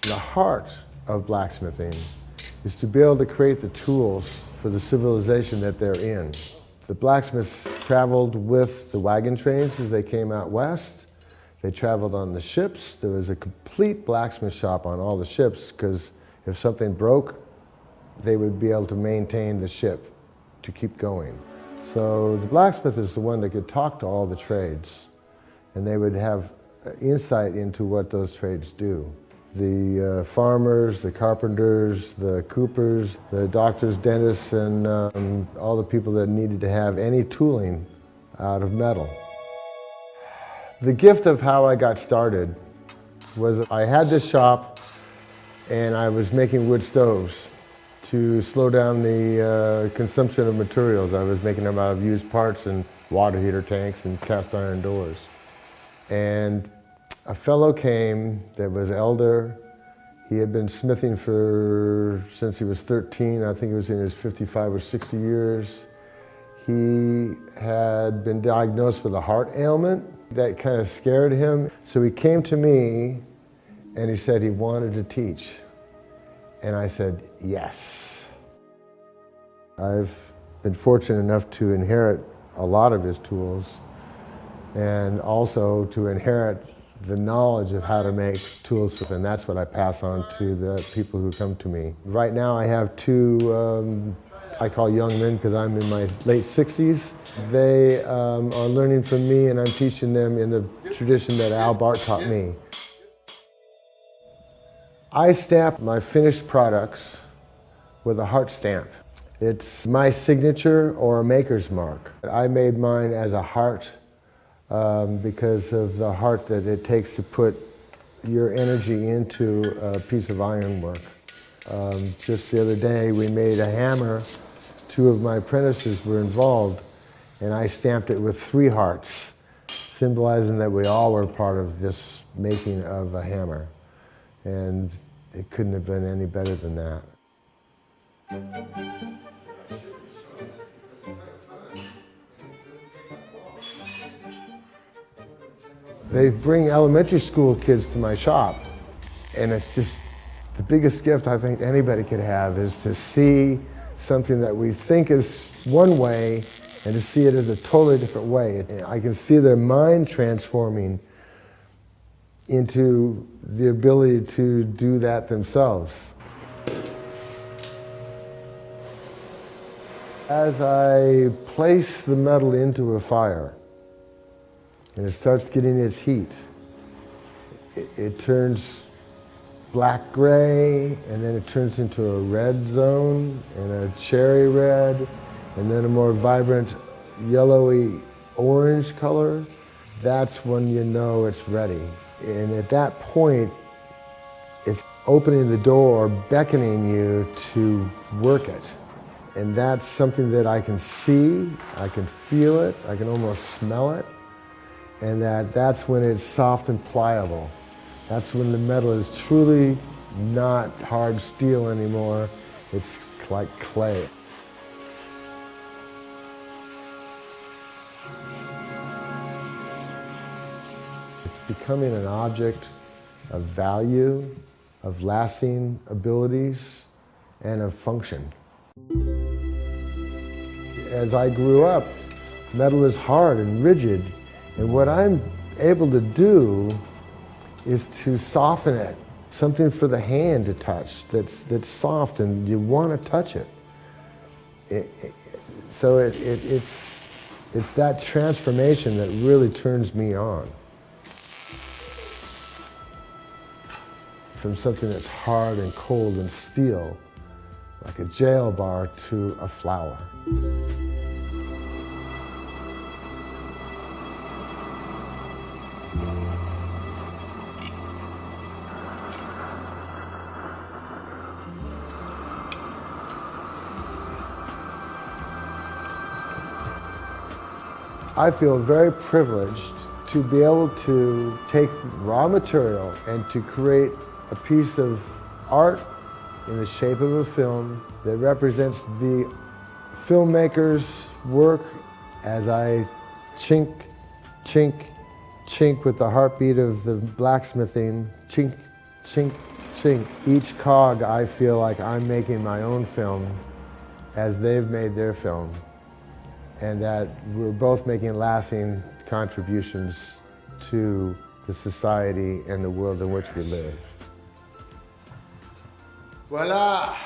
The heart of blacksmithing is to be able to create the tools for the civilization that they're in. The blacksmiths traveled with the wagon trains as they came out west. They traveled on the ships. There was a complete blacksmith shop on all the ships because if something broke, they would be able to maintain the ship to keep going. So the blacksmith is the one that could talk to all the trades, and they would have insight into what those trades do. The farmers, the carpenters, the coopers, the doctors, dentists, and all the people that needed to have any tooling out of metal. The gift of how I got started was I had this shop and I was making wood stoves to slow down the consumption of materials. I was making them out of used parts and water heater tanks and cast iron doors. And a fellow came that was elder. He had been smithing since he was 13. I think he was in his 55 or 60 years. He had been diagnosed with a heart ailment that kind of scared him. So he came to me and he said he wanted to teach. And I said, yes. I've been fortunate enough to inherit a lot of his tools and also to inherit the knowledge of how to make tools, and that's what I pass on to the people who come to me. Right now I have two, I call young men because I'm in my late 60s. They are learning from me and I'm teaching them in the tradition that Al Bart taught me. I stamp my finished products with a heart stamp. It's my signature or a maker's mark. I made mine as a heart because of the heart that it takes to put your energy into a piece of ironwork. Just the other day we made a hammer. Two of my apprentices were involved and I stamped it with 3 hearts, symbolizing that we all were part of this making of a hammer. And it couldn't have been any better than that. They bring elementary school kids to my shop, and it's just the biggest gift I think anybody could have is to see something that we think is one way and to see it as a totally different way. I can see their mind transforming into the ability to do that themselves. As I place the metal into a fire and it starts getting its heat, it turns black-gray, and then it turns into a red zone and a cherry red, and then a more vibrant yellowy orange color. That's when you know it's ready. And at that point, it's opening the door or beckoning you to work it. And that's something that I can see, I can feel it, I can almost smell it. And that's when it's soft and pliable. That's when the metal is truly not hard steel anymore. It's like clay. It's becoming an object of value, of lasting abilities, and of function. As I grew up, metal is hard and rigid, and what I'm able to do is to soften it, something for the hand to touch that's soft and you want to touch it. So it's that transformation that really turns me on. From something that's hard and cold and steel, like a jail bar, to a flower. I feel very privileged to be able to take the raw material and to create a piece of art in the shape of a film that represents the filmmaker's work as I chink, chink, chink with the heartbeat of the blacksmithing, chink, chink, chink, each cog, I feel like I'm making my own film as they've made their film, and that we're both making lasting contributions to the society and the world in which we live. Voila!